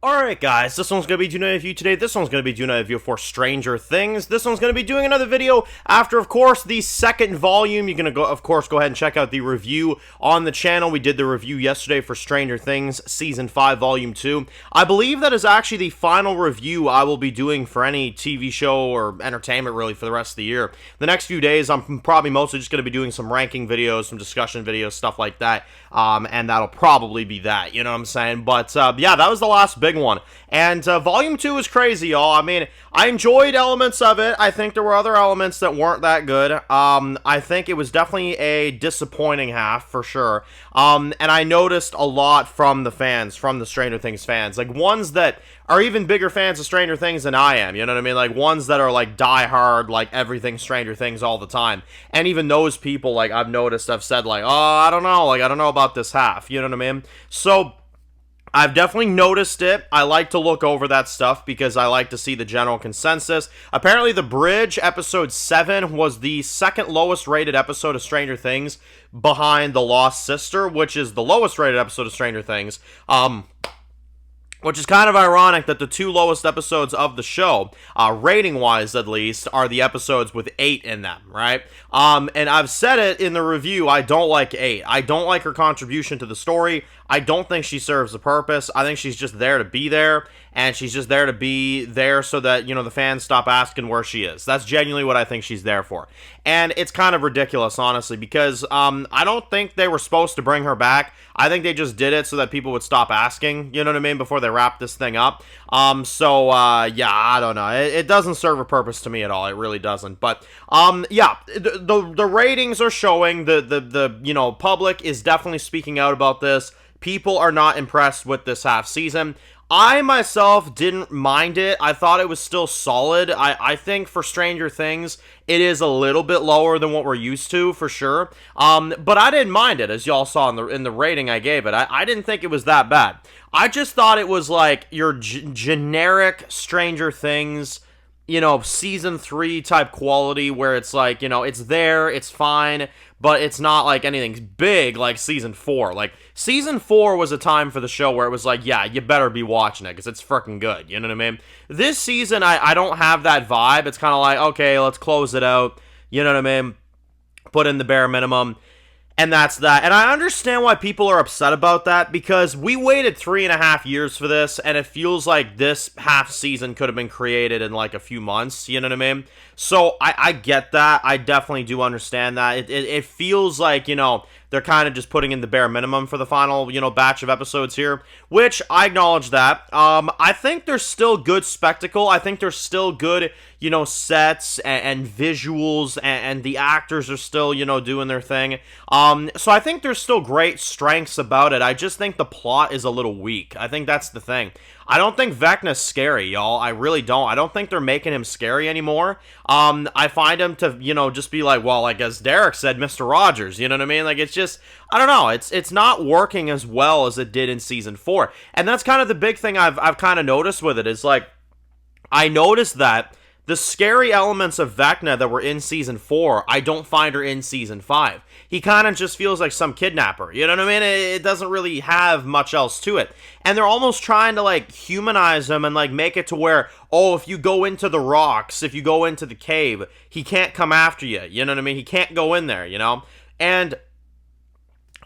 Alright guys, this one's going to be doing a review today. This one's going to be doing a review for Stranger Things. This one's going to be doing another video after, of course, the second volume. You're going to go ahead and check out the review on the channel. We did the review yesterday for Stranger Things Season 5 Volume 2. I believe that is actually the final review I will be doing for any TV show or entertainment really for the rest of the year. The next few days, I'm probably mostly just going to be doing some ranking videos, some discussion videos, stuff like that. And that'll probably be that, you know what I'm saying? But, yeah, that was the last big one. And Volume 2 is crazy, y'all. I mean, I enjoyed elements of it. I think there were other elements that weren't that good. I think it was definitely a disappointing half, for sure. And I noticed a lot from the fans, from the Stranger Things fans. Like, ones that are even bigger fans of Stranger Things than I am, you know what I mean? Like, ones that are, like, die-hard, like, everything Stranger Things all the time. And even those people, like, I've noticed, have said, like, oh, I don't know, like, I don't know about this half, you know what I mean? So I've definitely noticed it. I like to look over that stuff because I like to see the general consensus. Apparently, The Bridge, episode 7, was the second lowest rated episode of Stranger Things behind The Lost Sister, which is the lowest rated episode of Stranger Things. Which is kind of ironic that the two lowest episodes of the show, rating-wise at least, are the episodes with 8 in them, right? And I've said it in the review, I don't like 8. I don't like her contribution to the story. I don't think she serves a purpose. I think she's just there to be there, and she's just there to be there so that, you know, the fans stop asking where she is. That's genuinely what I think she's there for. And it's kind of ridiculous, honestly, because I don't think they were supposed to bring her back. I think they just did it so that people would stop asking, you know what I mean, before they wrap this thing up. Yeah, I don't know. It doesn't serve a purpose to me at all. It really doesn't. But, yeah, the ratings are showing, the you know, public is definitely speaking out about this. People are not impressed with this half season. I, myself, didn't mind it. I thought it was still solid. I think for Stranger Things, it is a little bit lower than what we're used to, for sure. But I didn't mind it, as y'all saw in the rating I gave it. I didn't think it was that bad. I just thought it was like your generic Stranger Things, you know, season 3 type quality, where it's like, you know, it's there, it's fine, but it's not like anything big like season 4. Like, season 4 was a time for the show where it was like, yeah, you better be watching it, because it's freaking good, you know what I mean? This season, I don't have that vibe. It's kind of like, okay, let's close it out, you know what I mean? Put in the bare minimum. And that's that. And I understand why people are upset about that, because we waited 3.5 years for this, and it feels like this half season could have been created in like a few months, you know what I mean? So I get that. I definitely do understand that. It feels like, you know, they're kind of just putting in the bare minimum for the final, you know, batch of episodes here, which I acknowledge that. I think there's still good spectacle. I think there's still good, you know, sets and visuals, and the actors are still, you know, doing their thing. So I think there's still great strengths about it. I just think the plot is a little weak. I think that's the thing. I don't think Vecna's scary, y'all. I really don't. I don't think they're making him scary anymore. I find him to, you know, just be like, well, like as Derek said, Mr. Rogers, you know what I mean? Like, it's just, I don't know. It's not working as well as it did in season 4. And that's kind of the big thing I've kind of noticed with it, is like, I noticed that the scary elements of Vecna that were in season 4, I don't find are in season 5. He kind of just feels like some kidnapper, you know what I mean? It doesn't really have much else to it. And they're almost trying to, like, humanize him and, like, make it to where, oh, if you go into the rocks, if you go into the cave, he can't come after you, you know what I mean? He can't go in there, you know? And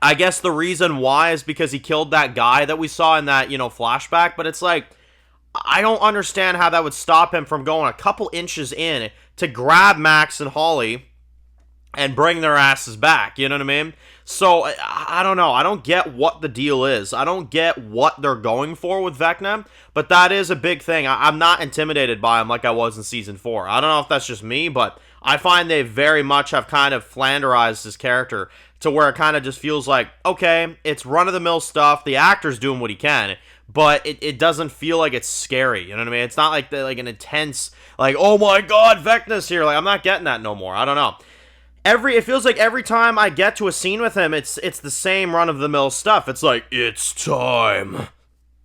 I guess the reason why is because he killed that guy that we saw in that, you know, flashback, but it's like, I don't understand how that would stop him from going a couple inches in to grab Max and Holly and bring their asses back, you know what I mean? So, I don't know. I don't get what the deal is. I don't get what they're going for with Vecna, but that is a big thing. I'm not intimidated by him like I was in season 4. I don't know if that's just me, but I find they very much have kind of flanderized his character to where it kind of just feels like, okay, it's run-of-the-mill stuff, the actor's doing what he can, but it doesn't feel like it's scary, you know what I mean? It's not like an intense, like, oh my god, Vecna's here. Like, I'm not getting that no more. I don't know. It feels like every time I get to a scene with him, it's the same run-of-the-mill stuff. It's like, it's time.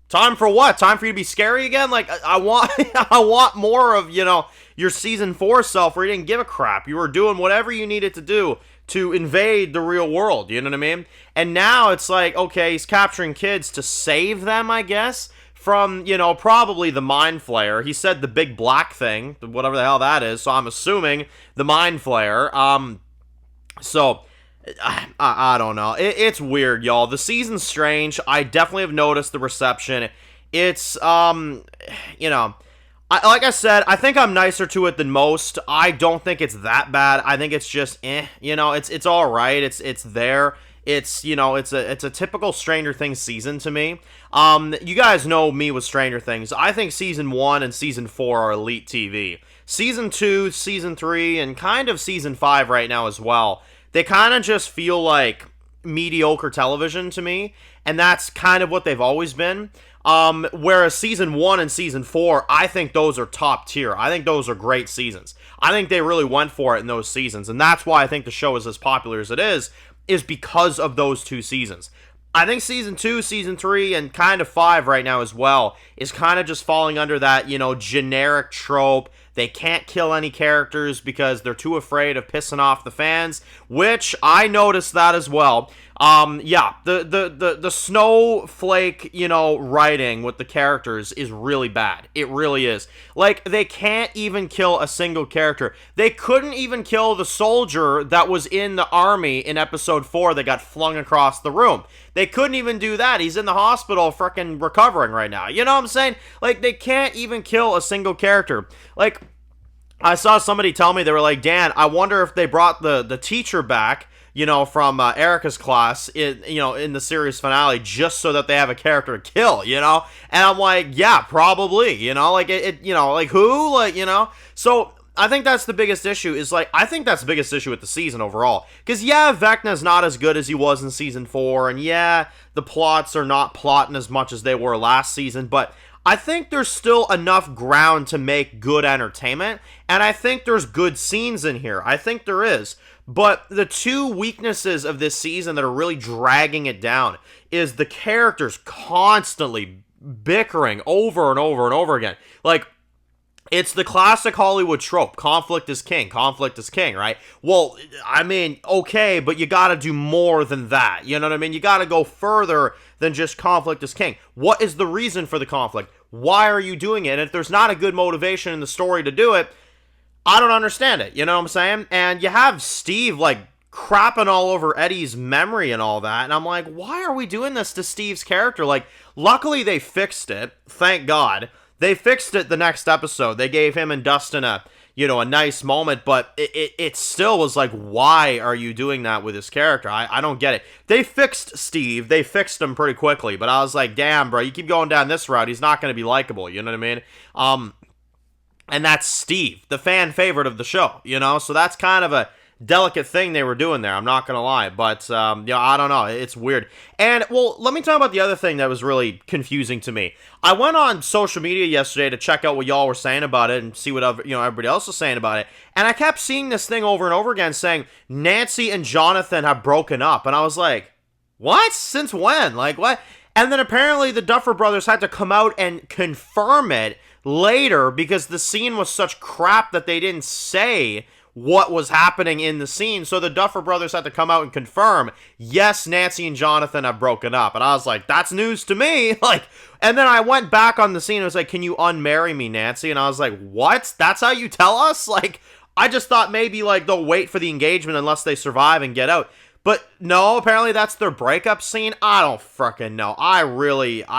Time for what? Time for you to be scary again? Like, I want I want more of, you know, your season 4 self where you didn't give a crap. You were doing whatever you needed to do to invade the real world, you know what I mean? And now it's like, okay, he's capturing kids to save them, I guess, from, you know, probably the Mind Flayer. He said the big black thing, whatever the hell that is, so I'm assuming the Mind Flayer. So, I don't know. It's weird, y'all. The season's strange. I definitely have noticed the reception. It's, you know, like I said, I think I'm nicer to it than most. I don't think it's that bad. I think it's just, you know, it's all right. It's there. It's, you know, it's a typical Stranger Things season to me. You guys know me with Stranger Things. I think season 1 and season 4 are elite TV. Season 2, season 3, and kind of season 5 right now as well. They kind of just feel like mediocre television to me, and that's kind of what they've always been. Whereas season 1 and season 4, I think those are top tier. I think those are great seasons. I think they really went for it in those seasons, and that's why I think the show is as popular as it is because of those 2 seasons. I think season 2, season 3, and kind of 5 right now as well is kind of just falling under that, you know, generic trope. They can't kill any characters because they're too afraid of pissing off the fans, which I noticed that as well. Yeah, the snowflake, you know, writing with the characters is really bad. It really is. Like, they can't even kill a single character. They couldn't even kill the soldier that was in the army in episode 4 that got flung across the room. They couldn't even do that. He's in the hospital freaking recovering right now. You know what I'm saying? Like, they can't even kill a single character. Like, I saw somebody tell me, they were like, Dan, I wonder if they brought the teacher back, you know, from Erica's class, in the series finale, just so that they have a character to kill, you know? And I'm like, yeah, probably, you know? Like, you know, like, who? Like, you know? So, I think that's the biggest issue, is, like, I think that's the biggest issue with the season overall. Because, yeah, Vecna's not as good as he was in season 4, and yeah, the plots are not plotting as much as they were last season, but I think there's still enough ground to make good entertainment, and I think there's good scenes in here. I think there is. But the 2 weaknesses of this season that are really dragging it down is the characters constantly bickering over and over and over again. Like, it's the classic Hollywood trope. Conflict is king. Conflict is king, right? Well, I mean, okay, but you gotta do more than that. You know what I mean? You gotta go further than just conflict is king. What is the reason for the conflict? Why are you doing it? And if there's not a good motivation in the story to do it, I don't understand it. You know what I'm saying? And you have Steve, like, crapping all over Eddie's memory and all that. And I'm like, why are we doing this to Steve's character? Like, luckily they fixed it. Thank God. They fixed it the next episode. They gave him and Dustin a nice moment, but it still was like, why are you doing that with his character? I don't get it. They fixed Steve. They fixed him pretty quickly, but I was like, damn, bro, you keep going down this route, he's not going to be likable, you know what I mean? And that's Steve, the fan favorite of the show, you know? So that's kind of a delicate thing they were doing there, I'm not gonna lie, but I don't know, it's weird. And, well, let me talk about the other thing that was really confusing to me. I went on social media yesterday to check out what y'all were saying about it and see what everybody else was saying about it, and I kept seeing this thing over and over again saying Nancy and Jonathan have broken up, and I was like, what? Since when? Like, what? And then apparently the Duffer Brothers had to come out and confirm it later because the scene was such crap that they didn't say what was happening in the scene, so the Duffer Brothers had to come out and confirm, yes, Nancy and Jonathan have broken up, and I was like, that's news to me, like, and then I went back on the scene, and it was like, can you unmarry me, Nancy, and I was like, what? That's how you tell us? Like, I just thought maybe, like, they'll wait for the engagement unless they survive and get out. But no, apparently that's their breakup scene. I don't frickin' know. I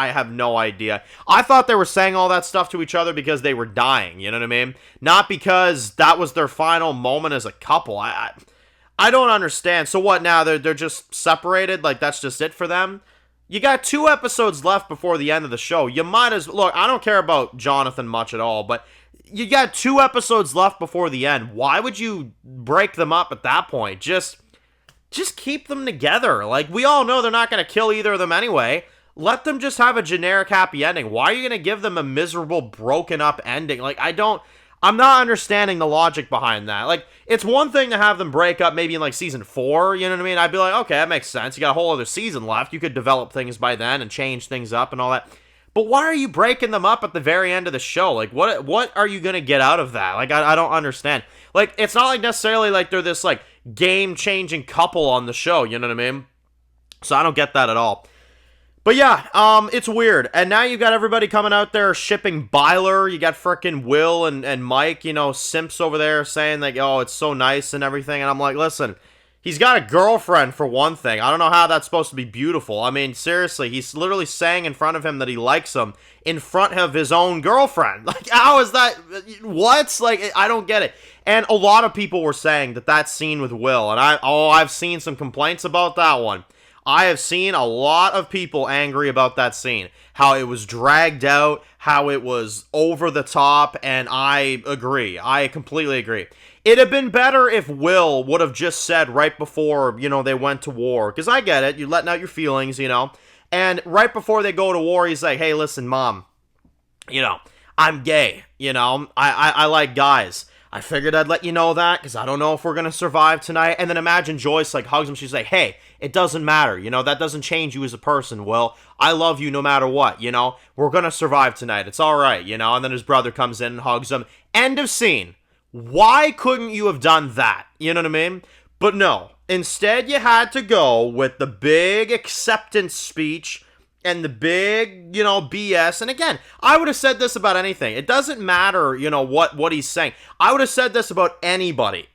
have no idea. I thought they were saying all that stuff to each other because they were dying, you know what I mean? Not because that was their final moment as a couple. I don't understand. So what now? They're just separated? Like, that's just it for them? You got 2 episodes left before the end of the show. You might as... Look, I don't care about Jonathan much at all, but you got 2 episodes left before the end. Why would you break them up at that point? Just keep them together. Like, we all know they're not going to kill either of them anyway. Let them just have a generic happy ending. Why are you going to give them a miserable, broken up ending? Like, I'm not understanding the logic behind that. Like, it's one thing to have them break up maybe in, like, season 4, you know what I mean? I'd be like, okay, that makes sense. You got a whole other season left. You could develop things by then and change things up and all that. But why are you breaking them up at the very end of the show? Like, what are you going to get out of that? Like, I don't understand. Like, it's not like necessarily like they're this, like, game-changing couple on the show, you know what I mean? So I don't get that at all. But yeah, it's weird. And now you got everybody coming out there shipping Byler. You got frickin' Will and Mike, simps over there saying like, oh, it's so nice and everything. And I'm like, listen, he's got a girlfriend for one thing. I don't know how that's supposed to be beautiful. I mean, seriously, he's literally saying in front of him that he likes him in front of his own girlfriend. Like, how is that? What? Like, I don't get it. And a lot of people were saying that scene with Will, and I've seen some complaints about that one. I have seen a lot of people angry about that scene. How it was dragged out, how it was over the top, and I agree. I completely agree. It'd have been better if Will would have just said right before, they went to war. Because I get it, you're letting out your feelings, And right before they go to war, he's like, hey, listen, Mom, I'm gay. I like guys. I figured I'd let you know that because I don't know if we're going to survive tonight. And then imagine Joyce hugs him. She's like, hey, it doesn't matter. That doesn't change you as a person, Will. I love you no matter what, We're going to survive tonight. It's all right, And then his brother comes in and hugs him. End of scene. Why couldn't you have done that? You know what I mean? But no. Instead, you had to go with the big acceptance speech and the big, BS. And again, I would have said this about anything. It doesn't matter, what he's saying. I would have said this about anybody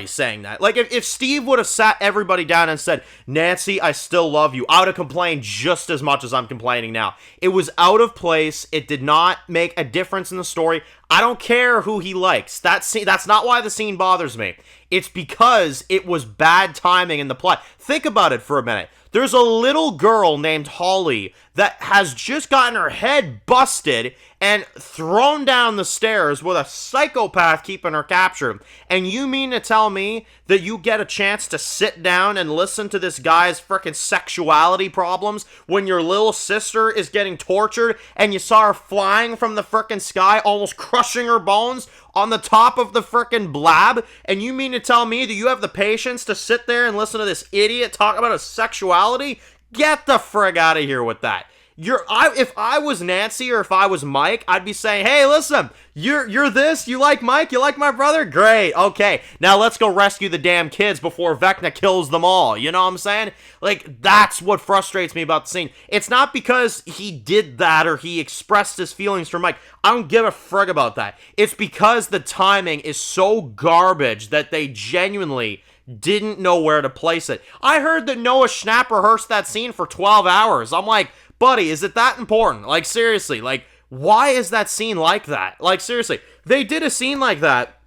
saying that. Like, if Steve would have sat everybody down and said, Nancy, I still love you, I would have complained just as much as I'm complaining now. It was out of place. It did not make a difference in the story. I don't care who he likes. That's not why the scene bothers me. It's because it was bad timing in the plot. Think about it for a minute. There's a little girl named Holly that has just gotten her head busted and thrown down the stairs with a psychopath keeping her captured. And you mean to tell me that you get a chance to sit down and listen to this guy's frickin' sexuality problems when your little sister is getting tortured and you saw her flying from the frickin' sky, almost crushing her bones on the top of the frickin' blab? And you mean to tell me that you have the patience to sit there and listen to this idiot talk about his sexuality? Get the frig out of here with that. If I was Nancy or if I was Mike, I'd be saying, hey, listen, you're this, you like Mike, you like my brother? Great, okay, now let's go rescue the damn kids before Vecna kills them all, you know what I'm saying? Like, that's what frustrates me about the scene. It's not because he did that or he expressed his feelings for Mike. I don't give a frig about that. It's because the timing is so garbage that they genuinely didn't know where to place it. I heard that Noah Schnapp rehearsed that scene for 12 hours. I'm like, buddy, is it that important? Like, seriously, like, why is that scene like that? Like, seriously, they did a scene like that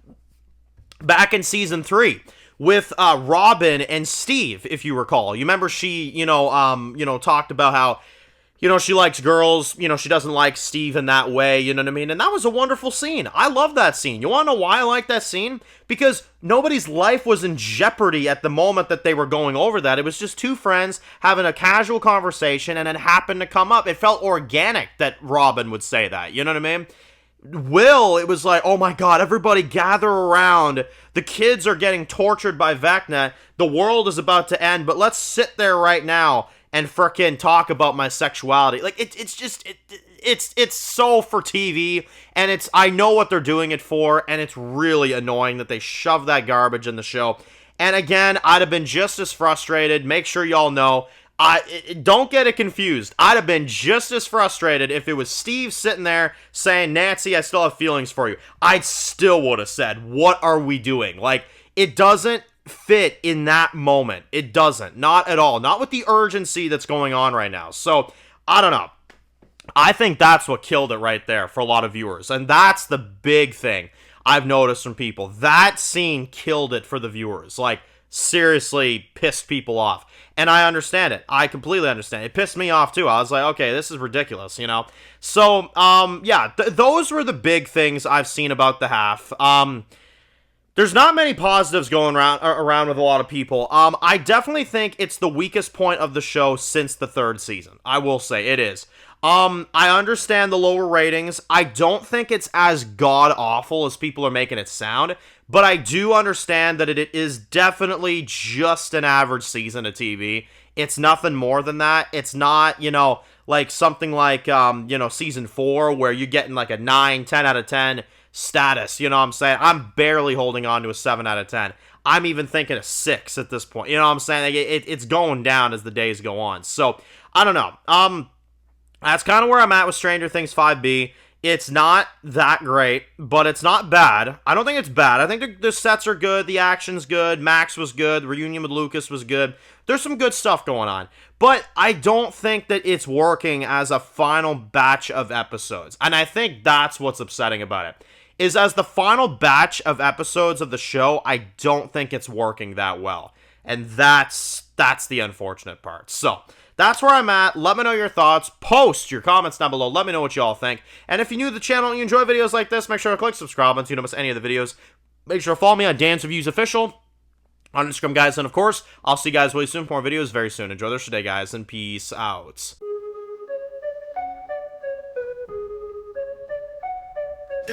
back in season 3 with Robin and Steve, if you recall. You remember she, talked about how, she likes girls, she doesn't like Steve in that way, you know what I mean? And that was a wonderful scene. I love that scene. You want to know why I like that scene? Because nobody's life was in jeopardy at the moment that they were going over that. It was just two friends having a casual conversation and it happened to come up. It felt organic that Robin would say that, you know what I mean? Will, it was like, oh my god, everybody gather around. The kids are getting tortured by Vecna. The world is about to end, but let's sit there right now and frickin' talk about my sexuality. Like, it's so for TV, and I know what they're doing it for, and it's really annoying that they shove that garbage in the show. And again, I'd have been just as frustrated. Make sure y'all know, don't get it confused. I'd have been just as frustrated if it was Steve sitting there saying, Nancy, I still have feelings for you. I still would have said, what are we doing? Like, it doesn't fit in that moment. It doesn't. Not at all. Not with the urgency that's going on right now. So, I don't know. I think that's what killed it right there for a lot of viewers. And that's the big thing I've noticed from people. That scene killed it for the viewers. Like, seriously pissed people off. And I understand it. I completely understand. It pissed me off too. I was like, okay, this is ridiculous, So, yeah, those were the big things I've seen about the half. There's not many positives going around with a lot of people. I definitely think it's the weakest point of the show since the 3rd season. I will say, it is. I understand the lower ratings. I don't think it's as god-awful as people are making it sound, but I do understand that it is definitely just an average season of TV. It's nothing more than that. It's not, like something like, season 4 where you're getting like a 9, 10 out of 10 status, you know what I'm saying? I'm barely holding on to a 7 out of 10. I'm even thinking a 6 at this point. You know what I'm saying? Like it's going down as the days go on. So, I don't know. That's kind of where I'm at with Stranger Things 5B. It's not that great, but it's not bad. I don't think it's bad. I think the sets are good, the action's good, Max was good, the reunion with Lucas was good. There's some good stuff going on. But I don't think that it's working as a final batch of episodes. And I think that's what's upsetting about it. Is as the final batch of episodes of the show, I don't think it's working that well. And that's the unfortunate part. So, that's where I'm at. Let me know your thoughts. Post your comments down below. Let me know what you all think. And if you're new to the channel and you enjoy videos like this, make sure to click subscribe so you don't miss any of the videos. Make sure to follow me on Dan's Reviews Official on Instagram, guys. And of course, I'll see you guys really soon for more videos very soon. Enjoy the rest of the day, guys, and peace out.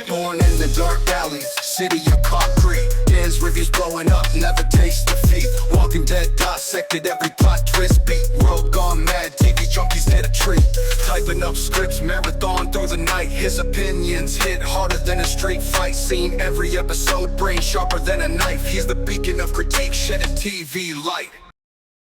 Born in the dark alleys, city of concrete. Dan's reviews blowing up, never taste defeat. Walking Dead dissected every plot twist beat. World gone mad, TV junkies hit a treat. Typing up scripts, marathon through the night. His opinions hit harder than a street fight scene. Every episode, brain sharper than a knife. He's the beacon of critique, shedding TV light.